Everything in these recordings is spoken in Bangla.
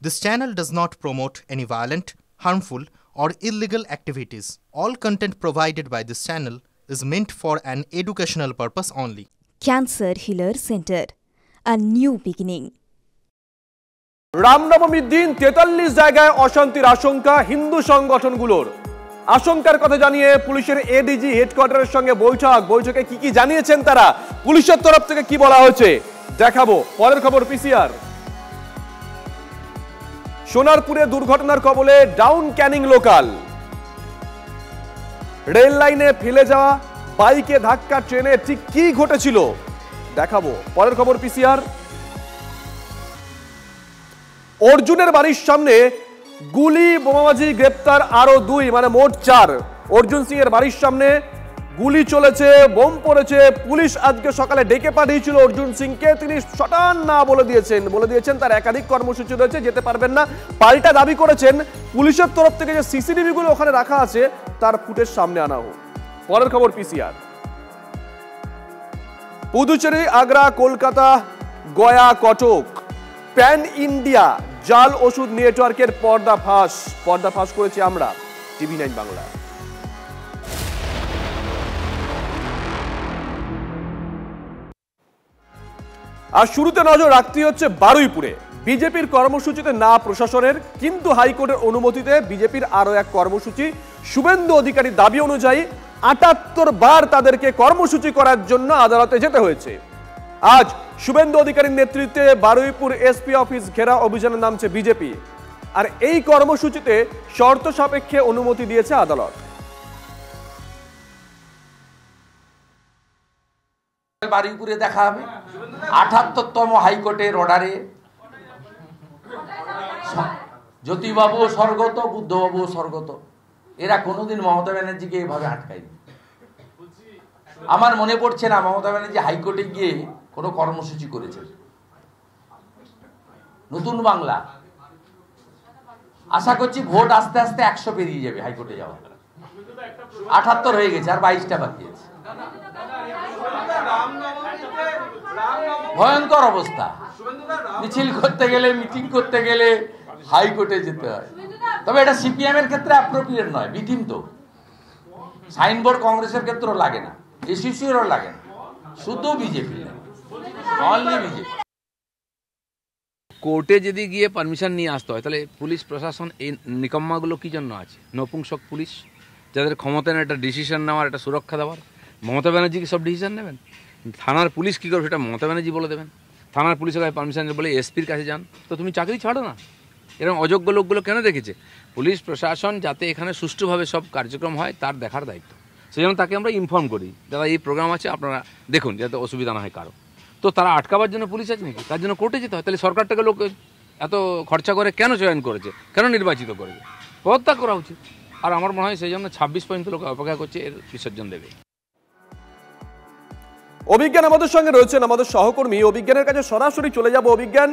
This channel does not promote any violent, harmful, or illegal activities. All content provided by this channel is meant for an educational purpose only. Cancer Healer Center, a new beginning. রামনবমীর দিন 43 জায়গায় অশান্তির আশঙ্কা হিন্দু সংগঠনগুলোর। আশঙ্কার কথা জানিয়ে পুলিশের এডিজি হেডকোয়ার্টারের সঙ্গে বৈঠকে কি জানিয়েছেন তারা, পুলিশের তরফ থেকে কি বলা হয়েছে দেখাবো পরের খবর। পিসিআর সোনারপুরে দুর্ঘটনার কবলে ডাউন ক্যানিং লোকাল। রেল লাইনে ফেলে যাওয়া বাইকে ধাক্কা, ট্রেনে ঠিক কি ঘটেছিল দেখাবো পরের খবর। পিসিআর অর্জুনের বাড়ির সামনে গুলি বোমাবাজি, গ্রেপ্তার আরো 2, মানে মোট 4। অর্জুন সিং এর বাড়ির সামনে গুলি চলেছে, বোম পড়েছে। পুলিশ আজকে সকালে ডেকে পাঠিয়েছিল অর্জুন সিংকে, তিনি শটান না বলে দিয়েছেন তার একাধিক কর্মসূচি রয়েছে, যেতে পারবেন না। পাল্টা দাবি করেছেন পুলিশের তরফ থেকে যে সিসিটিভি গুলো ওখানে রাখা আছে তার ফুটেজ সামনে আনা হোক। পরের খবর। PCR Puducherry, Agra, Kolkata, Gaya, Cuttack pan India জাল ওষুধ নেটওয়ার্কের পর্দাফাঁস করেছি আমরা, TV9 বাংলা। আর শুরুতে নজর রাখতে হচ্ছে বারুইপুরে। বিজেপির কর্মসূচিতে না প্রশাসনের, কিন্তু হাইকোর্টের অনুমতিতে বিজেপির আরো এক কর্মসূচি। শুভেন্দু অধিকারীর দাবি অনুযায়ী 78 বার তাদেরকে কর্মসূচি করার জন্য আদালতে যেতে হয়েছে। আজ শুভেন্দু অধিকারীর নেতৃত্বে বারুইপুর এসপি অফিস ঘেরা অভিযানে নামছে বিজেপি। আর এই কর্মসূচিতে শর্ত সাপেক্ষে অনুমতি দিয়েছে আদালত। বারুইপুরে দেখা হবে 78তম হাইকোর্টের অর্ডারে জ্যোতিবাবু স্বর্গত, বুদ্ধবাবু স্বর্গত, এরা কোনোদিন মমতা ব্যানার্জিকে এভাবে আটকায়নি। আমার মনে পড়ছে না মমতা ব্যানার্জি হাইকোর্টে গিয়ে কোনো কর্মসূচি করেছে। নতুন বাংলা আশা করছি ভোট আস্তে আস্তে 100 পেরিয়ে যাবে হাইকোর্টে যাওয়া। 78 হয়ে গেছে, আর 22টা বাকি আছে। ভয়ঙ্কর অবস্থা। মিছিল করতে গেলে, মিটিং করতে গেলে হাইকোর্টে যেতে হয়। তবে এটা সিপিএম এর ক্ষেত্রে অ্যাপ্রোপ্রিয়েট নয়, বিটিম তো। সাইনবোর্ড কংগ্রেসের ক্ষেত্রেও লাগে না, এসইসিরও লাগে না, শুধু বিজেপি, অনলি বিজেপি। কোর্টে যদি গিয়ে পারমিশন নিয়ে আসতে হয় তাহলে পুলিশ প্রশাসন এই নিকম্মাগুলো কি জন্য আছে? নপুংসক পুলিশ, যাদের ক্ষমতা নেই একটা ডিসিশন নেওয়ার, একটা সুরক্ষা দেওয়ার। মমতা ব্যানার্জি কি সব ডিসিশন নেবেন? থানার পুলিশ কী করবে সেটা মমতা ব্যানার্জি বলে দেবেন। থানার পুলিশের কাছে পারমিশন বলে এসপির কাছে যান, তো তুমি চাকরি ছাড়ো না। এরকম অযোগ্য লোকগুলো কেন রেখেছে? পুলিশ প্রশাসন যাতে এখানে সুষ্ঠুভাবে সব কার্যক্রম হয় তার দেখার দায়িত্ব। সেই জন্য তাকে আমরা ইনফর্ম করি, দাদা এই প্রোগ্রাম আছে, আপনারা দেখুন যাতে অসুবিধা না হয় কারো। তো তারা আটকাবার জন্য পুলিশ আছে নাকি? তার জন্য কোর্টে যেতে হয়। তাহলে সরকারটাকে লোক এত খরচা করে কেন চয়ন করেছে, কেন নির্বাচিত করেছে? পদত্যাগ করা উচিত। আর আমার মনে হয় সেই জন্য 26 পর্যন্ত লোক অপেক্ষা করছে এর বিসর্জন দেবে। অভিজ্ঞান আমাদের সঙ্গে রয়েছেন, আমাদের সহকর্মী। অভিজ্ঞানের কাছে সরাসরি চলে যাব। অভিজ্ঞান,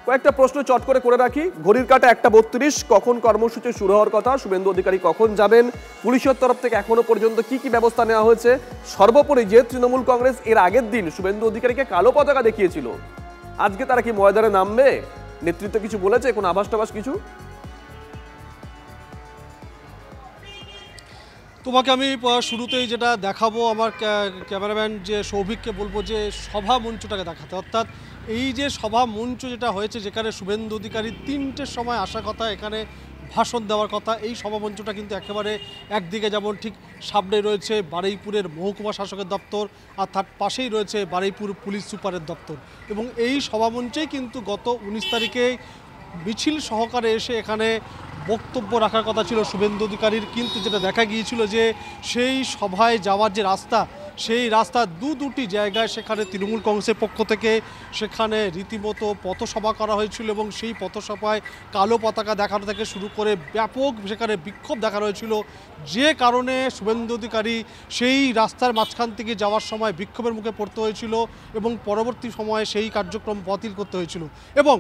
কয়েকটা প্রশ্ন চট করে রাখি। ঘড়ির কাটা 1:32, কখন কর্মসূচি শুরু হওয়ার কথা? শুভেন্দু অধিকারী কখন যাবেন? পুলিশের তরফ থেকে এখনো পর্যন্ত কি ব্যবস্থা নেওয়া হয়েছে? সর্বোপরি যে তৃণমূল কংগ্রেস এর আগের দিন শুভেন্দু অধিকারীকে কালো পতাকা দেখিয়েছিল, আজকে তারা কি ময়দানে নামবে? নেতৃত্ব কিছু বলেছে, কোনো আভাস কিছু? তোমাকে আমি শুরুতেই যেটা দেখাবো, আমার ক্যামেরাম্যান যে সৌভিককে বলবো যে সভা মঞ্চটাকে দেখাতে। অর্থাৎ এই যে সভা মঞ্চ যেটা হয়েছে, যেখানে শুভেন্দু অধিকারী 3টের সময় আসার কথা, এখানে ভাষণ দেওয়ার কথা, এই সভা মঞ্চটা কিন্তু একেবারে একদিকে যেমন ঠিক সামনে রয়েছে বারুইপুরের মহকুমা শাসকের দপ্তর, আর তার পাশেই রয়েছে বারুইপুর পুলিশ সুপারের দপ্তর। এবং এই সভা মঞ্চেই কিন্তু গত 19 তারিখে মিছিল সহকারে এসে এখানে বক্তব্য রাখার কথা ছিল শুভেন্দু অধিকারীর। কিন্তু যেটা দেখা গিয়েছিল যে সেই সভায় যাওয়ার যে রাস্তা, সেই রাস্তা দুটি জায়গায় সেখানে তৃণমূল কংগ্রেসের পক্ষ থেকে সেখানে রীতিমতো পথসভা করা হয়েছিল এবং সেই পথসভায় কালো পতাকা দেখানো থেকে শুরু করে ব্যাপক সেখানে বিক্ষোভ দেখানো হয়েছিল, যে কারণে শুভেন্দু অধিকারী সেই রাস্তার মাঝখান থেকে যাওয়ার সময় বিক্ষোভের মুখে পড়তে হয়েছিল এবং পরবর্তী সময়ে সেই কার্যক্রম বাতিল করতে হয়েছিল। এবং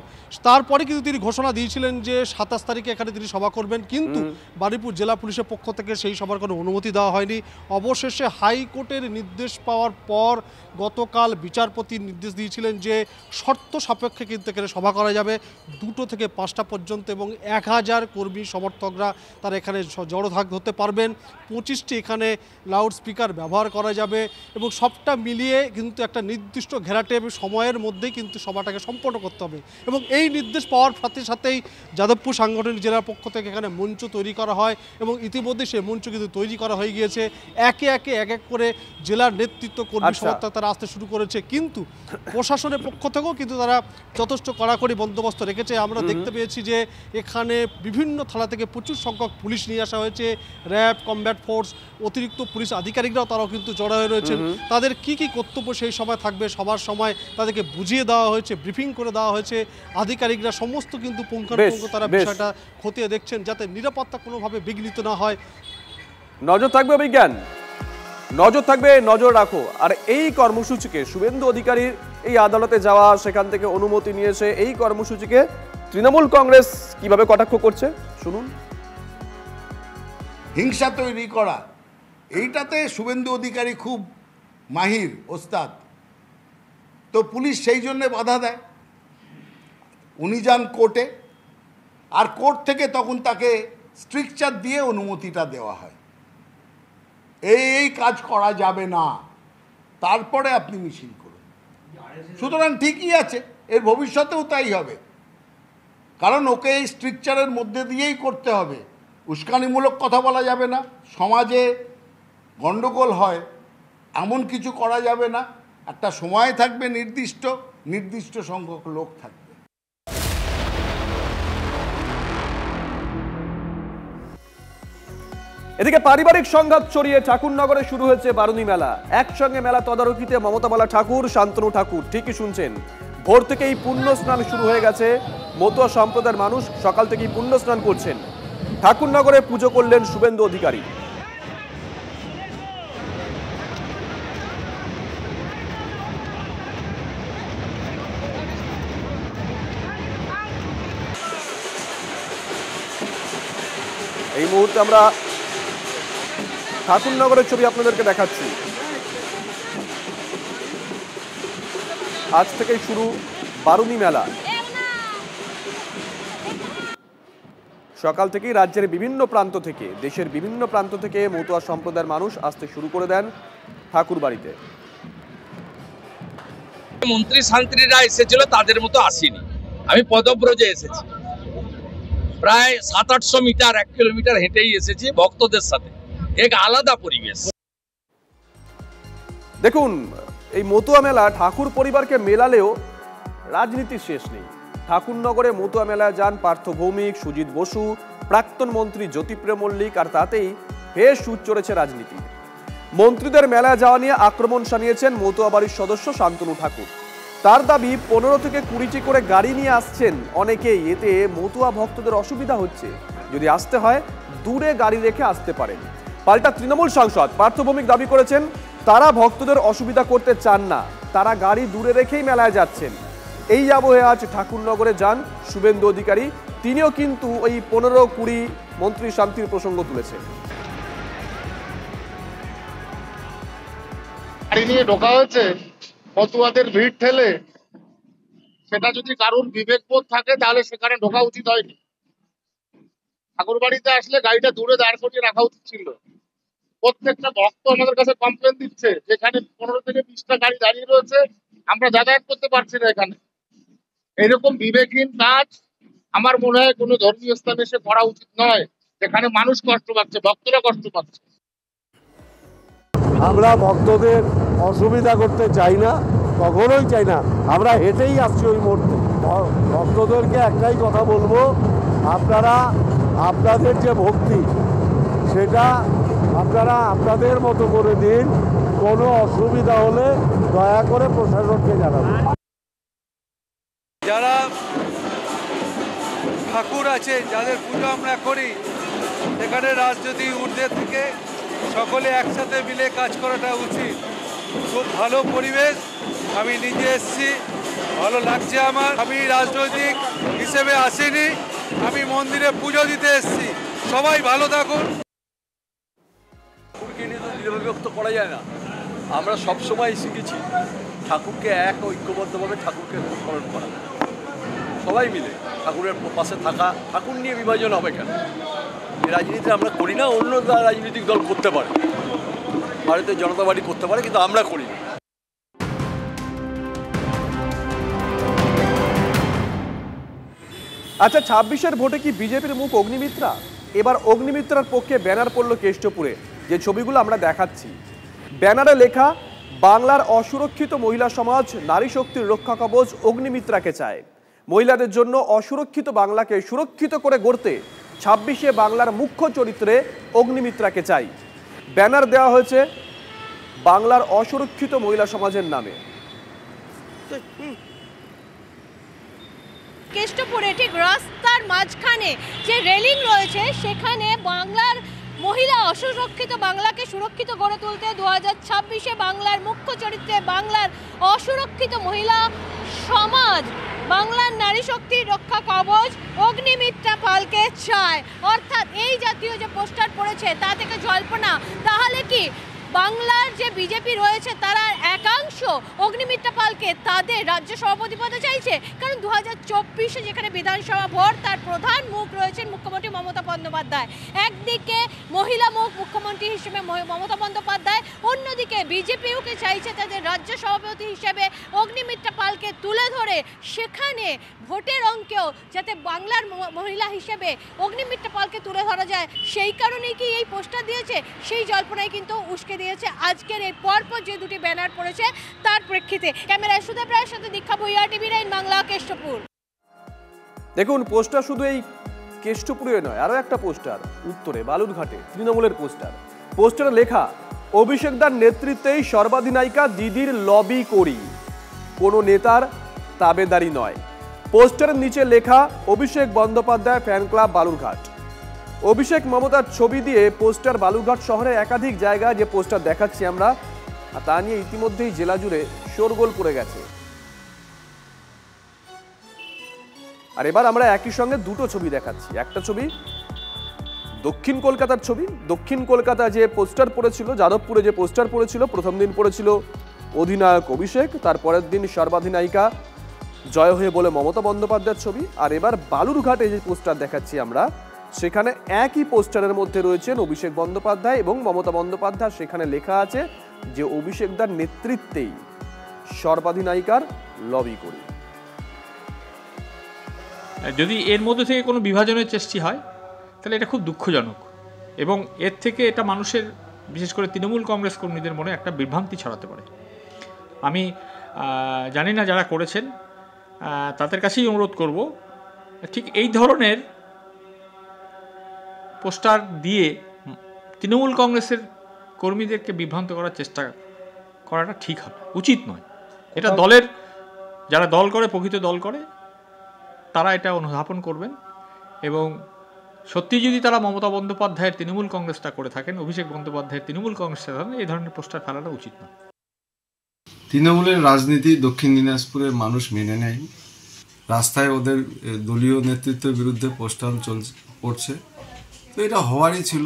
তারপরে কিন্তু তিনি ঘোষণা দিয়েছিলেন যে 27 তারিখে এখানে তিনি সভা করবেন, কিন্তু বারুইপুর জেলা পুলিশের পক্ষ থেকে সেই সভার কোনো অনুমতি দেওয়া হয়নি। অবশেষে হাইকোর্টের নির্দেশ নির্দেশ পাওয়ার পর গতকাল বিচারপতি নির্দেশ দিয়েছিলেন যে শর্ত সাপেক্ষে কিন্তু এখানে সভা করা যাবে 2টো থেকে 5টা পর্যন্ত, এবং 1000 কর্মী সমর্থকরা তারা এখানে জড়ো হতে পারবেন। 25টি এখানে লাউড স্পিকার ব্যবহার করা যাবে এবং সবটা মিলিয়ে কিন্তু একটা নির্দিষ্ট ঘেরাটে সময়ের মধ্যেই কিন্তু সভাটাকে সম্পন্ন করতে হবে। এবং এই নির্দেশ পাওয়ার সাথে সাথেই যাদবপুর সাংগঠনিক জেলার পক্ষ থেকে এখানে মঞ্চ তৈরি করা হয় এবং ইতিমধ্যে সেই মঞ্চ কিন্তু তৈরি করা হয়ে গিয়েছে। একে একে এক এক করে জেলার নেতৃত্ব কর্মী সমর্থক তারা আসতে শুরু করেছে, কিন্তু প্রশাসনের পক্ষ থেকেও কিন্তু তারা যথেষ্ট কড়াকড়ি বন্দোবস্ত রেখেছে। আমরা দেখতে পেয়েছি যে এখানে বিভিন্ন থানা থেকে প্রচুর সংখ্যক পুলিশ নিয়ে আসা হয়েছে, র্যাব, কমব্যাট ফোর্স, অতিরিক্ত পুলিশ আধিকারিকরাও তারাও কিন্তু জড়ো হয়ে রয়েছেন। তাদের কি কি কর্তব্য সেই সময় থাকবে সবার সময় তাদেরকে বুঝিয়ে দেওয়া হয়েছে, ব্রিফিং করে দেওয়া হয়েছে। আধিকারিকরা সমস্ত কিন্তু পুঙ্খানুপুঙ্খ তারা বিষয়টা খতিয়ে দেখছেন যাতে নিরাপত্তা কোনোভাবে বিঘ্নিত না হয়। নজর থাকবে বিজ্ঞান, নজর থাকবে, নজর রাখো। আর এই কর্মসূচিকে শুভেন্দু অধিকারীর এই আদালতে যাওয়া, সেখান থেকে অনুমতি নিয়েছে, এই কর্মসূচিকে তৃণমূল কংগ্রেস কিভাবে কটাক্ষ করছে শুনুন। হিংসা তৈরি করা, এইটাতে শুভেন্দু অধিকারী খুব মাহির, ওস্তাদ। তো পুলিশ সেই জন্যে বাধা দেয়। উনি যান কোর্টে, আর কোর্ট থেকে তখন তাকে স্ট্রিকচার দিয়ে অনুমতিটা দেওয়া হয়, এই কাজ করা যাবে না, তারপরে আপনি মিছিল করুন। সুতরাং ঠিকই আছে, এর ভবিষ্যতেও তাই হবে, কারণ ওকে এই স্ট্রিকচারের মধ্যে দিয়েই করতে হবে। উস্কানিমূলক কথা বলা যাবে না, সমাজে গণ্ডগোল হয় এমন কিছু করা যাবে না। একটা সময় থাকবে, নির্দিষ্ট সংখ্যক লোক থাকবে। এদিকে পারিবারিক সংঘাত ছড়িয়ে ঠাকুরনগরে শুরু হয়েছে বারুণী মেলা। একসঙ্গে মেলা তদারকিতে মমতা বালা ঠাকুর, শান্তনু ঠাকুর। ঠিকই শুনছেন, ভোর থেকেই পুণ্য স্নান শুরু হয়ে গেছে। মতুয়া সম্প্রদায়ের মানুষ সকাল থেকেই পুণ্য স্নান করছেন। ঠাকুরনগরে পুজো করলেন শুভেন্দু অধিকারী। এই মুহূর্তে আমরা ঠাকুরনগরের ছবি আপনাদেরকে দেখাচ্ছি। আজ থেকেই শুরু বারুণী মেলা। সকাল থেকেই রাজ্যের বিভিন্ন প্রান্ত থেকে, দেশের বিভিন্ন প্রান্ত থেকে মতুয়া সম্প্রদায়ের মানুষ আসতে শুরু করে দেন ঠাকুর বাড়িতে। মন্ত্রী শান্তিরা এসেছিল, তাদের মতো আসেনি। আমি পদব্রজে এসেছি, প্রায় 700-800 মিটার, 1 কিলোমিটার হেঁটেই এসেছি ভক্তদের সাথে। এক আলাদা পরিবেশ। দেখুন, এই মতুয়া মেলা ঠাকুর পরিবারকে মেলালেও রাজনীতির শেষ নেই। ঠাকুরনগরে মতুয়া মেলায় যান পার্থ ভৌমিক, সুজিত বসু, প্রাক্তন মন্ত্রী জ্যোতিপ্রিয় মল্লিক, আর তাতেই বেশ সুর চড়েছে রাজনীতি। মন্ত্রীদের মেলায় যাওয়া নিয়ে আক্রমণ শানিয়েছেন মতুয়া বাড়ির সদস্য শান্তনু ঠাকুর। তার দাবি 15 থেকে 20টি করে গাড়ি নিয়ে আসছেন অনেকেই, এতে মতুয়া ভক্তদের অসুবিধা হচ্ছে। যদি আসতে হয় দূরে গাড়ি রেখে আসতে পারেন। পাল্টা তৃণমূল সাংসদ পার্থ ভৌমিক দাবি করেছেন তারা ভক্তদের অসুবিধা করতে চান না, তারা গাড়ি দূরে রেখেই মেলায় যাচ্ছেন। এই আবহে আজ ঠাকুরনগরে যান শুভেন্দু অধিকারী। তিনিও কিন্তু ওই 15-20 মন্ত্রী শান্তির প্রসঙ্গ তুলেছেন। গাড়ি নিয়ে ঢোকা হয়েছে মতুয়াদের ভিড় ঠেলে, সেটা যদি কারোর বিবেকবোধ থাকে তাহলে সেখানে ঢোকা উচিত হয়নি। ঠাকুর বাড়িতে আসলে গাড়িটা দূরে দাঁড় করিয়ে রাখা উচিত ছিল। প্রত্যেকটা ভক্ত আমাদের কাছে কমপ্লেন দিচ্ছে, যেখানে 15 থেকে 20টা গাড়ি দাঁড়িয়ে রয়েছে, আমরা যাতায়াত করতে পারছি না এখানে। এরকম বিবেকহীন কাজ আমার মনে হয় কোনো ধর্মীয় স্থানে এসে করা উচিত নয়, যেখানে মানুষ কষ্ট পাচ্ছে, ভক্তরা কষ্ট পাচ্ছে। আমরা ভক্তদের অসুবিধা করতে চাই না, কখনোই চাই না। আমরা হেঁটেই আসছি ওই মুহূর্তে। ভক্তদেরকে একটাই কথা বলবো, আপনারা আপনাদের যে ভক্তি সেটা আপনারা আপনাদের মতো করে দিন। কোনো অসুবিধা হলে দয়া করে প্রশাসনকে জানাবেন। যারা ঠাকুর আছে, যাদের পুজো আমরা করি, সেখানে রাজনৈতিক ঊর্ধ্বে থেকে সকলে একসাথে মিলে কাজ করাটা উচিত। খুব ভালো পরিবেশ, আমি নিজে এসেছি, ভালো লাগছে আমার। আমি রাজনৈতিক হিসেবে আসিনি, আমি মন্দিরে পুজো দিতে এসেছি। সবাই ভালো থাকুন। ঠাকুরকে নিয়ে তো বিভক্ত করা যায় না। আমরা সবসময় শিখেছি ঠাকুরকে এক ঐক্যবদ্ধভাবে ঠাকুরকে স্মরণ করা, সবাই মিলে ঠাকুরের পাশে থাকা। ঠাকুর নিয়ে বিভাজন হবে কেন? এই রাজনীতি আমরা করি না, অন্য রাজনৈতিক দল করতে পারে, ভারতীয় জনতা পার্টি করতে পারে, কিন্তু আমরা করি না। আচ্ছা, 26-এর ভোটে কি বিজেপির মুখ অগ্নিমিত্রা? এবার অগ্নিমিত্রার পক্ষে ব্যানার পড়ল কেষ্টপুরে, যে ছবিগুলো আমরা দেখাচ্ছি। ব্যানারে লেখা, বাংলার অসুরক্ষিত মহিলা সমাজ নারী শক্তির রক্ষা কবচ অগ্নিমিত্রাকে চায়। মহিলাদের জন্য অসুরক্ষিত বাংলাকে সুরক্ষিত করে গড়তে 26-এ বাংলার মুখ্য চরিত্রে অগ্নিমিত্রাকে চাই। ব্যানার দেওয়া হয়েছে বাংলার অসুরক্ষিত মহিলা সমাজের নামে। কেষ্টপুরে ঠিক রাস্তার মাঝখানে যে রেলিং রয়েছে, সেখানে বাংলার মহিলা অসুরক্ষিত বাংলাকে সুরক্ষিত গড়ে তুলতে 2026-এ বাংলার মুখ্য চরিত্রে বাংলার অসুরক্ষিত মহিলা সমাজ, বাংলার নারী শক্তির রক্ষা কবচ অগ্নিমিত্রা পালকে চায়। অর্থাৎ এই জাতীয় যে পোস্টার পড়েছে তা থেকে জল্পনা, তাহলে কি বাংলার যে বিজেপি রয়েছে তারা একাংশ অগ্নিমিত্রা পালকে তাদের রাজ্য সভাপতি পদে চাইছে? কারণ 2024-এ যেখানে বিধানসভা ভোট, তার প্রধান মুখ রয়েছেন মুখ্যমন্ত্রী মমতা বন্দ্যোপাধ্যায়। একদিকে মহিলা মুখ মুখ্যমন্ত্রী হিসেবে মমতা বন্দ্যোপাধ্যায়, অন্যদিকে বিজেপিওকে চাইছে তাদের রাজ্য সভাপতি হিসেবে অগ্নিমিত্রা পালকে তুলে ধরে সেখানে ভোটের অঙ্কেও যাতে বাংলার মহিলা হিসেবে অগ্নিমিত্রা পালকে তুলে ধরা যায়, সেই কারণেই কি এই পোস্টার দিয়েছে? সেই জল্পনায় কিন্তু উস্কে দিয়েছে আজকের এই পরপর যে দুটি ব্যানার পড়েছে তার প্রেক্ষিতে। ক্যামেরায় সুদেব রায়ের সাথে দীক্ষা ভূঁইয়া, TV9 বাংলা, কেষ্টপুর। দেখুন, পোস্টার শুধু এই কেষ্টপুরে নয়, আরও একটা পোস্টার উত্তরে বালুরঘাটে তৃণমূলের পোস্টার। পোস্টারে লেখা, অভিষেকদার নেতৃত্বেই সর্বাধিনায়িকা দিদির লবি করি, কোনো নেতার তাবেদারি নয়। পোস্টারের নিচে লেখা, অভিষেক বন্দ্যোপাধ্যায় ফ্যান ক্লাব বালুরঘাট। অভিষেক মমতার ছবি দিয়ে পোস্টার বালুরঘাট শহরে একাধিক জায়গায় যে পোস্টার দেখাচ্ছি আমরা, তা নিয়ে ইতিমধ্যেই জেলা জুড়ে শোরগোল পড়ে গেছে। আর এবার আমরা একই সঙ্গে দুটো ছবি দেখাচ্ছি। একটা ছবি দক্ষিণ কলকাতার ছবি। দক্ষিণ কলকাতা যে পোস্টার পড়েছিল, যাদবপুরে যে পোস্টার পড়েছিল, প্রথম দিন পড়েছিল অধিনায়ক অভিষেক, তারপরের দিন সর্বাধিনায়িকা জয় হয়ে বলে মমতা বন্দ্যোপাধ্যায়ের ছবি। আর এবার বালুরঘাটে যে পোস্টার দেখাচ্ছি আমরা, সেখানে একই পোস্টারের মধ্যে রয়েছেন অভিষেক বন্দ্যোপাধ্যায় এবং মমতা বন্দ্যোপাধ্যায়। সেখানে লেখা আছে যে অভিষেকদার নেতৃত্বেই সর্বাধিনায়িকার লবি করি। যদি এর মধ্যে থেকে কোনো বিভাজনের চেষ্টা হয় তাহলে এটা খুব দুঃখজনক, এবং এর থেকে এটা মানুষের, বিশেষ করে তৃণমূল কংগ্রেস কর্মীদের মনে একটা বিভ্রান্তি ছড়াতে পারে। আমি জানি না যারা করেছেন তাদের কাছেই অনুরোধ করব, ঠিক এই ধরনের পোস্টার দিয়ে তৃণমূল কংগ্রেসের কর্মীদেরকে বিভ্রান্ত করার চেষ্টা করাটা ঠিক হবে, উচিত নয়। এটা দলের, যারা দল করে, প্রকৃত দল করে, তারা এটা অনুধাবন করবেন, এবং সত্যি যদি তারা মমতা বন্দ্যোপাধ্যায়ের তৃণমূল কংগ্রেসটা করে থাকেন, অভিষেক বন্দ্যোপাধ্যায়ের তৃণমূল কংগ্রেসটা থাকেন, এই ধরনের পোস্টার ফেলাটা উচিত নয়। তৃণমূলের রাজনীতি দক্ষিণ দিনাজপুরের মানুষ মেনে নেয়নি। রাস্তায় ওদের দলীয় নেতৃত্বের বিরুদ্ধে পোস্টার পড়ছে, তো এটা হওয়ারই ছিল।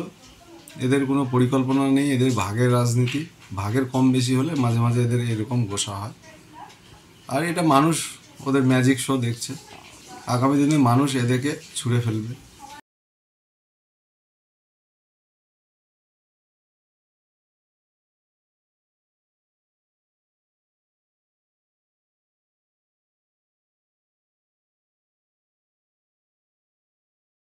এদের কোনো পরিকল্পনা নেই, এদের ভাগের রাজনীতি, ভাগের কম বেশি হলে মাঝে মাঝে এদের এরকম গোসা হয়। আর এটা মানুষ ওদের ম্যাজিক শো দেখছে, আগামী দিনে মানুষ এদেরকে ছুঁড়ে ফেলবে।